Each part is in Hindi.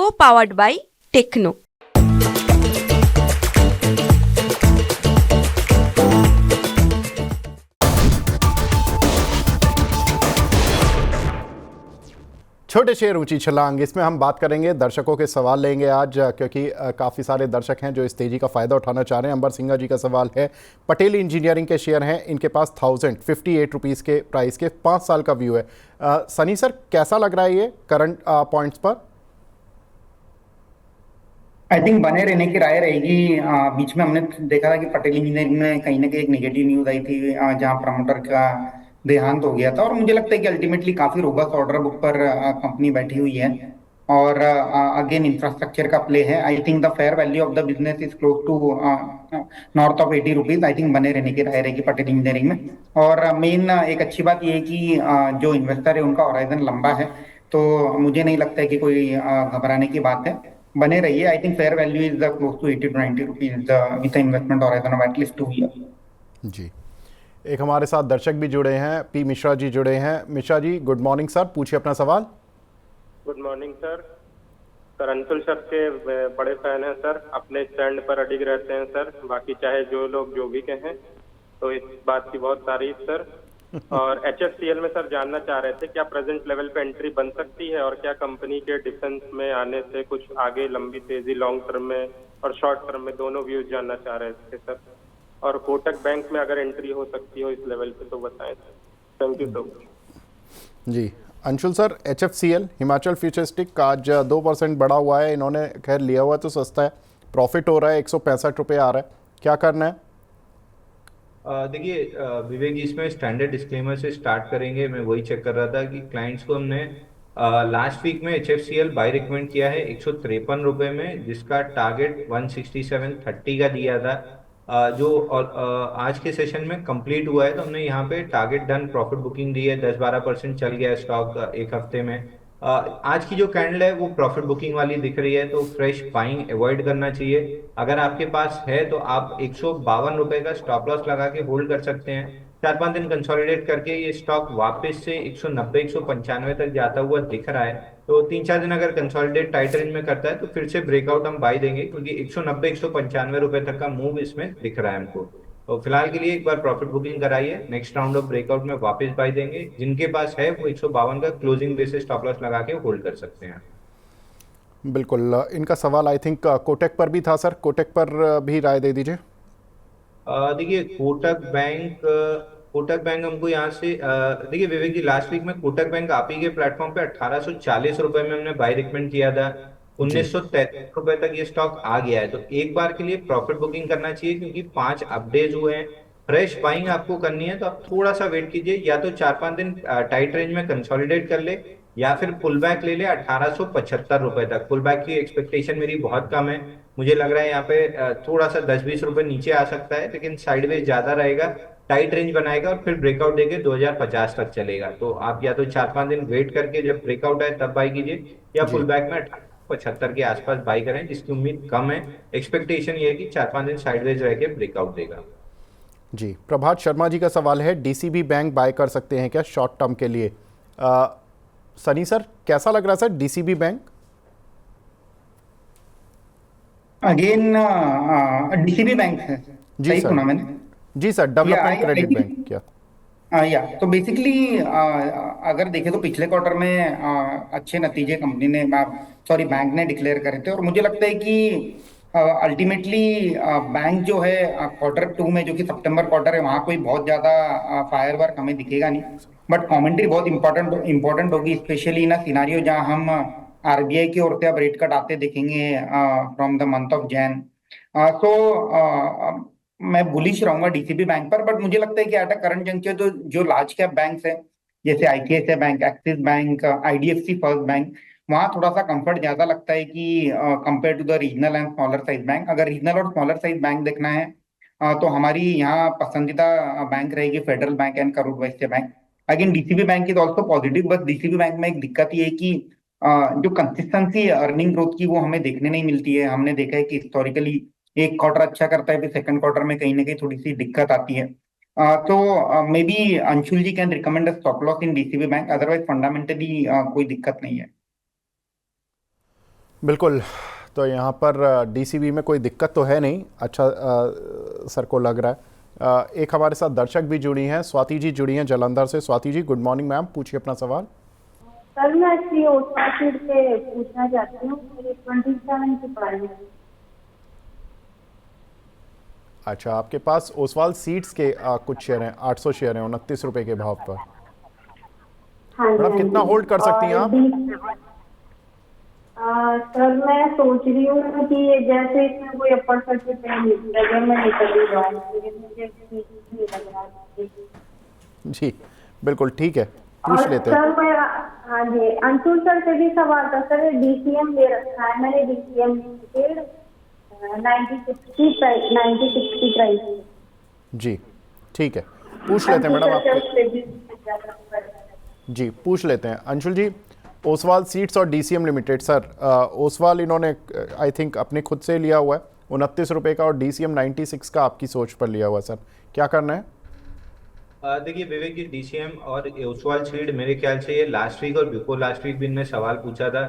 co-powered by Techno. छोटे शेयर ऊंची छलांग, इसमें हम बात करेंगे, दर्शकों के सवाल लेंगे आज, क्योंकि काफ़ी सारे दर्शक हैं जो इस तेज़ी का फ़ायदा उठाना चाह रहे हैं। अंबर सिंघा जी का सवाल है, पटेल इंजीनियरिंग के शेयर हैं, इनके पास 1058 रुपीज़ के प्राइस के 5 साल का व्यू है। सनी सर, कैसा लग रहा है ये करंट पॉइंट्स पर? आई थिंक बने रहने की राय रहेगी। बीच में हमने देखा था कि पटेल इंजीनियरिंग में कहीं ना कहीं एक नेगेटिव न्यूज आई थी, जहां प्रमोटर का देहांत हो गया था। और मुझे लगता है कि अल्टीमेटली काफी रोबस्ट ऑर्डर बुक पर कंपनी बैठी हुई है। और अगेन इंफ्रास्ट्रक्चर का प्ले है। I think the fair value of the business is close to north of 80 rupees. I think बने रहने की राय रहेगी पटेल इंजीनियरिंग में। और मेन एक अच्छी बात यह है कि जो इन्वेस्टर है उनका होराइजन लंबा है, तो मुझे नहीं लगता है कि कोई घबराने की बात है। बने रहिए। I think fair value is close to 80 to 90 rupees with investment horizon of at least 2 year. जी, एक हमारे साथ दर्शक भी जुड़े हैं, पी मिश्रा जी जुड़े हैं। Mishra ji, good morning sir, पूछिए अपना सवाल। Good morning sir. Anshul sir के बड़े फैन हैं सर, अपने स्टैंड पर अडिग रहते हैं सर, बाकी चाहे जो लोग जो भी कहें, तो इस बात की बहुत तारीफ सर। और HFCL में सर जानना चाह रहे थे, क्या प्रेजेंट लेवल पे एंट्री बन सकती है, और क्या कंपनी के डिफेंस में आने से कुछ आगे लंबी तेजी लॉन्ग टर्म में और शॉर्ट टर्म में दोनों व्यूज जानना चाह रहे थे सर। और कोटक बैंक में अगर एंट्री हो सकती हो इस लेवल पे तो बताएं sir. Thank you so much. जी, Anshul sir, HFCL Himachal futuristic आज 2% बढ़ा हुआ है, इन्होंने खैर लिया हुआ तो सस्ता है, प्रॉफिट हो रहा है, 165 रुपये आ रहा है, क्या करना है? देखिए विवेक जी, इसमें स्टैंडर्ड डिस्क्लेमर से स्टार्ट करेंगे। मैं वही चेक कर रहा था कि क्लाइंट्स को हमने लास्ट वीक में HFCL बाय रिकमेंड किया है 153 रुपये में, जिसका टारगेट 167.30 का दिया था। जो आज के सेशन में कंप्लीट हुआ है, तो हमने यहाँ पे टारगेट डन प्रॉफिट बुकिंग दी है। 10-12% चल गया स्टॉक एक हफ्ते में। आज की जो कैंडल है वो प्रॉफिट बुकिंग वाली दिख रही है, तो फ्रेश बाइंग अवॉइड करना चाहिए। अगर आपके पास है तो आप 152 रुपए का स्टॉप लॉस लगा के होल्ड कर सकते हैं। 4-5 दिन कंसोलिडेट करके ये स्टॉक वापस से 190 195 तक जाता हुआ दिख रहा है, तो 3-4 दिन अगर कंसोलिडेट टाइट रेंज में करता है तो फिर से ब्रेकआउट हम बाई देंगे, क्योंकि 190 195 रुपए तक का मूव इसमें दिख रहा है हमको। तो फिलहाल के लिए एक बार प्रॉफिट बुकिंग कराइए, नेक्स्ट राउंड ऑफ ब्रेकआउट में वापस बाई देंगे। जिनके पास है वो 152 का क्लोजिंग बेसिस स्टॉप लॉस लगा के होल्ड कर सकते हैं। बिल्कुल, इनका सवाल आई थिंक कोटक पर भी था सर, कोटक पर भी राय दे दीजिए। देखिए कोटक बैंक हमको यहाँ से देखिए विवेक जी, लास्ट वीक में कोटक बैंक आप ही के प्लेटफॉर्म पे 1840 रुपए में हमने बाय रिकमेंड किया था। 1933 रुपए तक ये स्टॉक आ गया है, तो एक बार के लिए प्रॉफिट बुकिंग करना चाहिए, क्योंकि 5 अपडेज हुए हैं। फ्रेश बाइंग आपको करनी है तो आप थोड़ा सा वेट कीजिए, या तो 4-5 दिन टाइट रेंज में कंसोलिडेट कर ले, या फिर पुल बैक ले ले 1875 रुपए तक। पुल बैक की एक्सपेक्टेशन मेरी बहुत कम है, मुझे लग रहा है यहाँ पे थोड़ा सा 10-20 रुपए नीचे आ सकता है, लेकिन साइडवेज ज्यादा रहेगा। टाइट रेंज बनाएगा और फिर ब्रेकआउट देके 2050 तक चलेगा। तो आप या तो 4-5 दिन वेट करके जब ब्रेकआउट आए तब बाई कीजिए, या पुल बैक में 75 के आसपास बाई करें, जिसकी उम्मीद कम है। एक्सपेक्टेशन ये है कि 4-5 दिन साइडवेज रह के ब्रेकआउट देगा। जी, प्रभात शर्मा जी का सवाल है, DCB बैंक बाय कर सकते हैं क्या शॉर्ट टर्म के लिए? सनी सर, कैसा लग रहा है sir DCB bank? Again DCB bank है, जी सही सर। सुना मैंने? जी सर, डेवलपमेंट क्रेडिट बैंक क्या? या तो बेसिकली अगर देखें तो पिछले क्वार्टर में अच्छे नतीजे कंपनी ने, सॉरी बैंक ने डिक्लेयर करे थे। और मुझे लगता है कि अल्टीमेटली बैंक जो है Q2 में, जो कि सितंबर क्वार्टर है, वहां कोई बहुत ज्यादा फायर वर्क हमें दिखेगा नहीं। बट कमेंट्री बहुत इंपॉर्टेंट होगी, स्पेशली इन सिनारियो जहां हम RBI की ओर से अब रेट कट आते देखेंगे from the month of Jan. So मैं बुलिश रहूंगा DCB बैंक पर। बट मुझे लगता है कि एट अ करंट जंक्चर जो लार्ज कैप बैंक्स हैं, जैसे ICICI bank, Axis bank, IDFC first bank, वहां थोड़ा सा कंफर्ट ज्यादा लगता है कि compare to the regional and smaller size bank. अगर रीजनल और स्मॉलर साइज बैंक देखना है तो हमारी यहाँ पसंदीदा बैंक रहेगी federal bank and Karur Vysya bank. Again DCB bank is also positive, बस DCB बैंक में एक दिक्कत ये है कि जो कंसिस्टेंसी अर्निंग ग्रोथ की वो हमें देखने नहीं मिलती है। हमने देखा है कि हिस्टोरिकली एक क्वार्टर अच्छा करता है, फिर सेकंड क्वार्टर में कहीं ना कहीं थोड़ी सी दिक्कत आती है। तो maybe Anshul ji can recommend a stop loss in DCB bank, otherwise fundamentally कोई दिक्कत नहीं है। बिल्कुल। तो यहाँ पर डीसीबी में कोई दिक्कत तो है नहीं, अच्छा सर को लग रहा है। एक हमारे साथ दर्शक भी जुड़ी हैं, स्वाति जी जुड़ी हैं जालंधर से। Swati ji good morning ma'am, पूछिए अपना सवाल। सर मैं इसकी ओसवाल सीट पे पूछना चाहती हूँ, मेरी 27 की प्राइस है। अच्छा, आपके पास ओसवाल सीड्स के कुछ शेयर हैं, 800 शेयर हैं 29 रुपए के भाव पर। हाँ जी, मैडम हाँ कितना जी। होल्ड कर सकती हैं और आप? सर मैं सोच रही हूँ कि जैसे इसमें कोई अपर सर्किट नहीं लगे मैं निकल ही जाऊँ, लेकिन मुझे ठीक नहीं लग रहा है। जी बिल्कुल ठीक है, पूछ और लेते हैं। सर मैं, हाँ जी, अंशुल सर से भी सवाल था। सर डीसीएम ले रखा है मैंने, डीसीएम लिमिटेड 96 की प्राइस। जी ठीक है, पूछ लेते हैं मैडम आपको। जी पूछ लेते हैं अंशुल जी। ओसवाल सीड्स और डीसीएम लिमिटेड सर, ओसवाल इन्होंने आई थिंक अपने खुद से लिया हुआ है 29 रुपए का, और डीसीएम 96 का आपकी सोच पर लिया हुआ है। सर क्या करना है? देखिए विवेक जी, डीसीएम और ओसवाल सीड मेरे ख्याल से ये लास्ट वीक और बिफोर लास्ट वीक भी इनने सवाल पूछा था,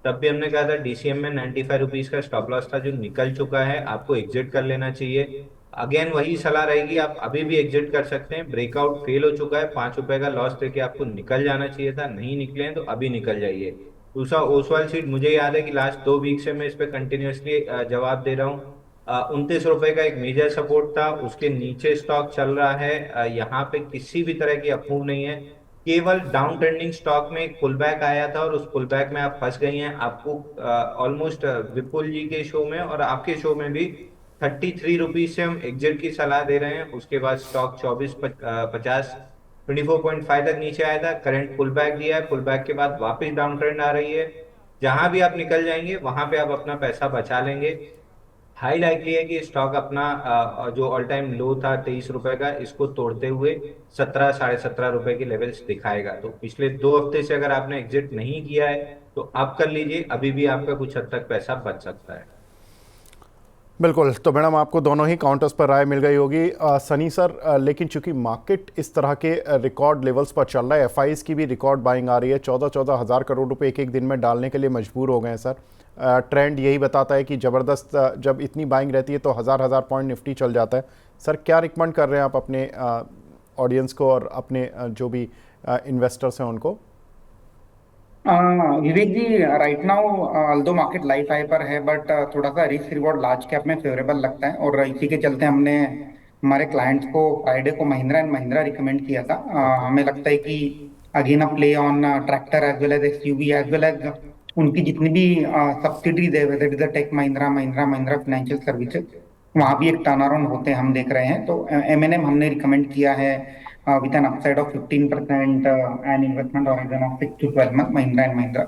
तब भी हमने कहा था डीसीएम में 95 रुपीज का स्टॉप लॉस था जो निकल चुका है, आपको एग्जिट कर लेना चाहिए। अगेन वही सलाह रहेगी, आप अभी भी एग्जिट कर सकते हैं। ब्रेकआउट फेल हो चुका है, 5 रुपए का लॉस लेके आपको निकल जाना चाहिए था, नहीं निकले हैं तो अभी निकल जाइए। दूसरा ओसवाल सीड, मुझे याद है कि लास्ट 2 वीक से मैं इस पे कंटिन्यूअसली जवाब दे रहा हूँ। 29 रुपए का एक मेजर सपोर्ट था, उसके नीचे स्टॉक चल रहा है। यहाँ पे किसी भी तरह की अप्रूव नहीं है, केवल डाउन ट्रेंडिंग स्टॉक में एक पुल बैक आया था और उस पुल बैक में आप फंस गई हैं। आपको ऑलमोस्ट विपुल जी के शो में और आपके शो में भी 33 रुपीज से हम एग्जिट की सलाह दे रहे हैं। उसके बाद स्टॉक 24.50 24.5 तक नीचे आया था, करंट पुल बैक दिया है, पुल बैक के बाद वापस डाउन ट्रेंड आ रही है। जहां भी आप निकल जाएंगे वहां पे आप अपना पैसा बचा लेंगे। हाई लाइकली है कि स्टॉक अपना जो ऑल टाइम लो था 23 रुपए का, इसको तोड़ते हुए 17 साढ़े 17 रुपए के लेवल्स दिखाएगा। तो पिछले 2 हफ्ते से अगर आपने एग्जिट नहीं किया है तो आप कर लीजिए, अभी भी आपका कुछ हद तक पैसा बच सकता है। बिल्कुल। तो मैडम आपको दोनों ही काउंटर्स पर राय मिल गई होगी। सनी सर, लेकिन चूंकि मार्केट इस तरह के रिकॉर्ड लेवल्स पर चल रहा है, एफआईज की भी रिकॉर्ड बाइंग आ रही है, 14-14 हज़ार करोड़ रुपए एक एक दिन में डालने के लिए मजबूर हो गए हैं सर। ट्रेंड यही बताता है कि ज़बरदस्त जब इतनी बाइंग रहती है तो हज़ार पॉइंट निफ्टी चल जाता है। सर क्या रिकमेंड कर रहे हैं आप अपने ऑडियंस को और अपने जो भी इन्वेस्टर्स हैं उनको? Vivek ji, right now although market life high पर है, बट थोड़ा सा रिस्क रिवॉर्ड लार्ज कैप में फेवरेबल लगता है, और इसी के चलते हमने हमारे क्लाइंट्स को फ्राइडे को महिंद्रा एंड महिंद्रा रिकमेंड किया था। हमें लगता है कि again a play on tractor as well as SUV as well as उनकी जितनी भी सब्सिडीज है, whether is the tech Mahindra, Mahindra financial services, वहाँ भी एक टर्न अराउंड होते हैं हम देख रहे हैं। तो एमएनएम हमने रिकमेंड किया है with an upside of 15% and investment horizon of 6 to 12 month, Mahindra and Mahindra.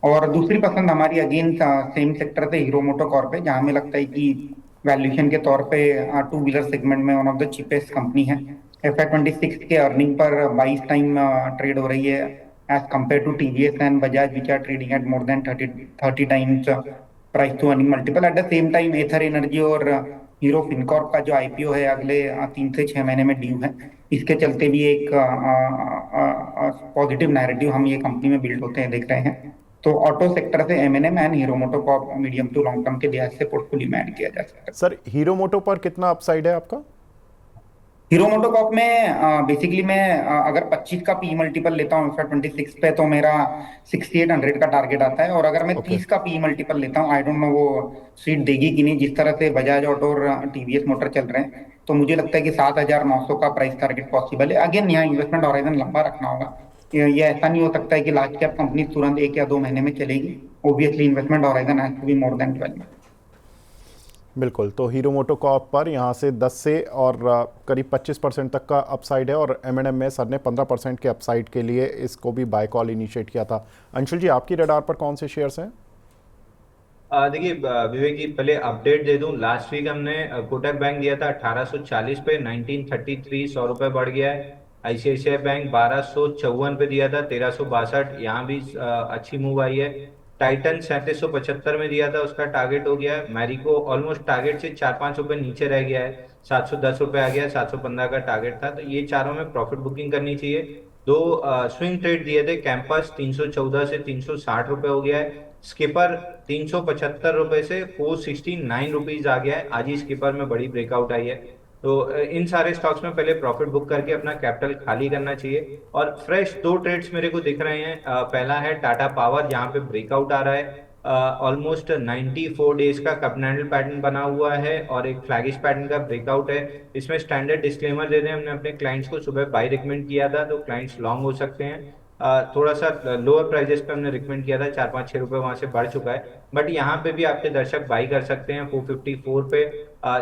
और दूसरी पसंद हमारी अगेन सेम सेक्टर से हीरो मोटो कॉर्प है, जहां हमें लगता है कि वैल्यूएशन के तौर पे टू व्हीलर सेगमेंट में one of the cheapest company है। FY26 के अर्निंग पर 22 टाइम ट्रेड हो रही है as compare to TVS and Bajaj which are trading at more than 30 times price to earning multiple. At the same time Ather energy और हीरो फिनकॉर्प का जो आईपीओ है अगले 3 से 6 महीने में ड्यू है, इसके चलते भी एक पॉजिटिव नैरेटिव हम ये कंपनी में बिल्ड होते हैं देख रहे हैं। तो ऑटो सेक्टर से एमएनएम and Hero MotoCorp medium to long term के लिहाज से पोर्टफोलियो में ऐड किया जा सकता है। सर हीरो मोटो पर कितना अपसाइड है आपका? हीरो मोटो कॉर्प में बेसिकली मैं अगर 25 का पी मल्टीपल लेता हूँ FY26 पे, तो मेरा 6800 का टारगेट आता है, और अगर मैं 30 का पी मल्टीपल लेता हूँ, आई डोंट नो वो सीट देगी कि नहीं, जिस तरह से बजाज ऑटो और टीवीएस मोटर चल रहे हैं, तो मुझे लगता है कि 7900 का प्राइस टारगेट पॉसिबल है। अगेन यहाँ इन्वेस्टमेंट हॉराइजन लंबा रखना होगा, ये ऐसा नहीं हो सकता है कि लार्ज कैप कंपनी तुरंत 1 या 2 महीने में चलेगी। Obviously investment horizon has to be more than 12 month. बिल्कुल। तो हीरो मोटो कॉर्प पर यहाँ से 10 से और करीब 25% तक का अपसाइड है, और एमएनएम में सर ने 15% के अपसाइड के लिए इसको भी बाय कॉल इनिशिएट किया था। अंशुल जी आपकी रडार पर कौन से शेयर्स हैं? देखिए विवेक जी, पहले अपडेट दे दूं। लास्ट वीक हमने कोटक बैंक दिया था 1840 पे, 1933 100 रुपए बढ़ गया है। आईसीआईसीआई बैंक 1254 पे दिया था, 1362, यहाँ भी अच्छी मूव आई है। टाइटन 3775 में दिया था, उसका टारगेट हो गया है। मैरिको ऑलमोस्ट टारगेट से 4-5 रुपए नीचे रह गया है, 710 रुपए आ गया, 715 का टारगेट था। तो ये चारों में प्रॉफिट बुकिंग करनी चाहिए। 2 स्विंग ट्रेड दिए थे, कैंपस 314 से 360 रुपए हो गया है, स्किपर 375 रुपए से 469 रुपीज आ गया है। आज ही स्किपर में बड़ी ब्रेकआउट आई है। तो इन सारे स्टॉक्स में पहले प्रॉफिट बुक करके अपना कैपिटल खाली करना चाहिए। और फ्रेश दो ट्रेड्स मेरे को दिख रहे हैं। पहला है टाटा पावर, जहां पे ब्रेकआउट आ रहा है। ऑलमोस्ट 94 डेज का कप कैंडल पैटर्न बना हुआ है और एक फ्लैगिश पैटर्न का ब्रेकआउट है। इसमें स्टैंडर्ड डिस्क्लेमर दे दें, हमने अपने क्लाइंट्स को सुबह बाय रिकमेंड किया था, तो क्लाइंट्स लॉन्ग हो सकते हैं। थोड़ा सा लोअर प्राइजेस पे हमने रिकमेंड किया था, 4-5-6 रुपए वहां से बढ़ चुका है। बट यहाँ पे भी आपके दर्शक बाई कर सकते हैं 454 पे।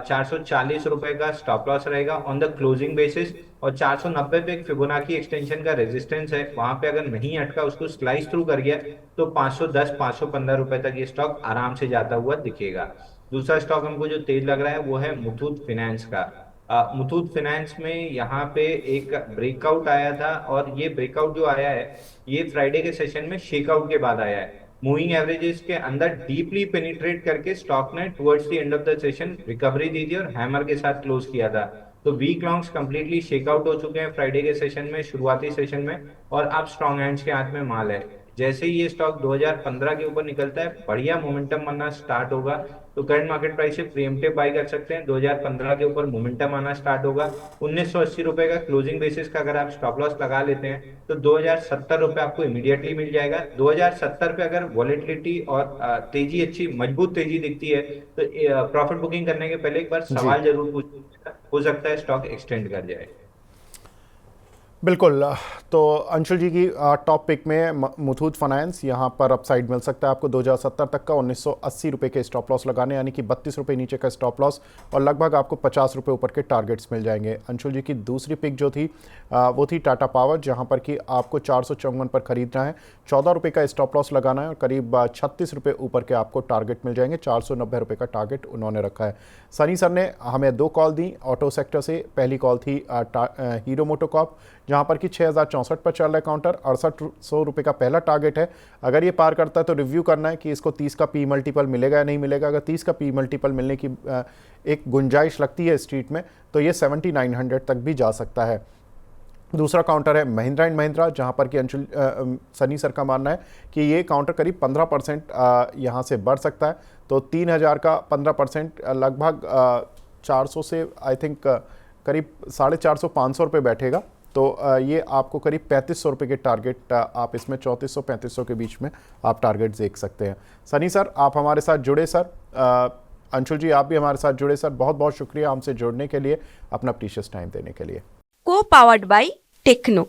440 रुपए का स्टॉप लॉस रहेगा ऑन द क्लोजिंग बेसिस। और 490 पे एक फिबोनाची एक्सटेंशन का रेजिस्टेंस है, वहां पे अगर नहीं अटका, उसको स्लाइस थ्रू कर गया तो 510-515 रुपए तक ये स्टॉक आराम से जाता हुआ दिखेगा। दूसरा स्टॉक हमको जो तेज लग रहा है वो है मुथूट फिनेंस का। मुथूट फिनेंस में यहाँ पे एक ब्रेकआउट आया था, और ये ब्रेकआउट जो आया है ये फ्राइडे के सेशन में शेकआउट के बाद आया है। मूविंग एवरेजेस के अंदर डीपली पेनिट्रेट करके स्टॉक ने towards the end of the session recovery दी थी और हैमर के साथ क्लोज किया था। तो वीक लॉन्ग्स कंप्लीटली शेकआउट हो चुके हैं फ्राइडे के सेशन में, शुरुआती सेशन में, और अब स्ट्रॉन्ग हैंड्स के हाथ में माल है। जैसे ही ये स्टॉक 2015 के ऊपर निकलता है, बढ़िया मोमेंटम बनना स्टार्ट होगा, तो करंट मार्केट प्राइस से प्रीएम्प्टिव बाय कर सकते हैं। 2015 के ऊपर मोमेंटम आना स्टार्ट होगा। 1980 रुपए का क्लोजिंग बेसिस का अगर आप स्टॉप लॉस लगा लेते हैं तो 2070 रुपए आपको इमीडिएटली मिल जाएगा। 2070 पे अगर वॉलेटिलिटी और तेजी, अच्छी मजबूत तेजी दिखती है, तो प्रॉफिट बुकिंग करने के पहले एक बार सवाल जरूर पूछिएगा, हो सकता है स्टॉक एक्सटेंड कर जाए। बिल्कुल। तो अंशुल जी की टॉप पिक में मुथूट फाइनेंस, यहाँ पर अपसाइड मिल सकता है आपको 2070 तक का। 1980 रुपये के स्टॉप लॉस लगाने, यानी कि 32 रुपये नीचे का स्टॉप लॉस, और लगभग आपको 50 रुपये ऊपर के टारगेट्स मिल जाएंगे। अंशुल जी की दूसरी पिक जो थी वो थी टाटा पावर, जहाँ पर कि आपको 454 पर खरीदना है, 14 रुपये का स्टॉप लॉस लगाना है, और करीब 36 रुपये ऊपर के आपको टारगेट मिल जाएंगे। 490 रुपये का टारगेट उन्होंने रखा है। सनी सर ने हमें 2 कॉल दी ऑटो सेक्टर से। पहली कॉल थी हीरो मोटोकॉर्प, जहाँ पर कि 6064 पर चल रहा है काउंटर। 6800 रुपये का पहला टारगेट है। अगर ये पार करता है तो रिव्यू करना है कि इसको 30 का पी मल्टीपल मिलेगा या नहीं मिलेगा। अगर 30 का पी मल्टीपल मिलने की एक गुंजाइश लगती है स्ट्रीट में, तो ये 7900 तक भी जा सकता है। दूसरा काउंटर है महिंद्रा एंड महिंद्रा, जहाँ पर कि अंशुल सनी सर का मानना है कि ये काउंटर करीब 15% यहाँ से बढ़ सकता है। तो 3000 का 15% लगभग 400 से आई थिंक करीब 450-500 रुपये बैठेगा। तो ये आपको करीब 3500 रुपये के टारगेट, आप इसमें 3400-3500 के बीच में आप टारगेट देख सकते हैं। सनी सर, आप हमारे साथ जुड़े सर। अंशुल जी, आप भी हमारे साथ जुड़े सर। बहुत बहुत शुक्रिया हमसे जुड़ने के लिए, अपना प्रीशियस टाइम देने के लिए। को पावर्ड बाय टेक्नो।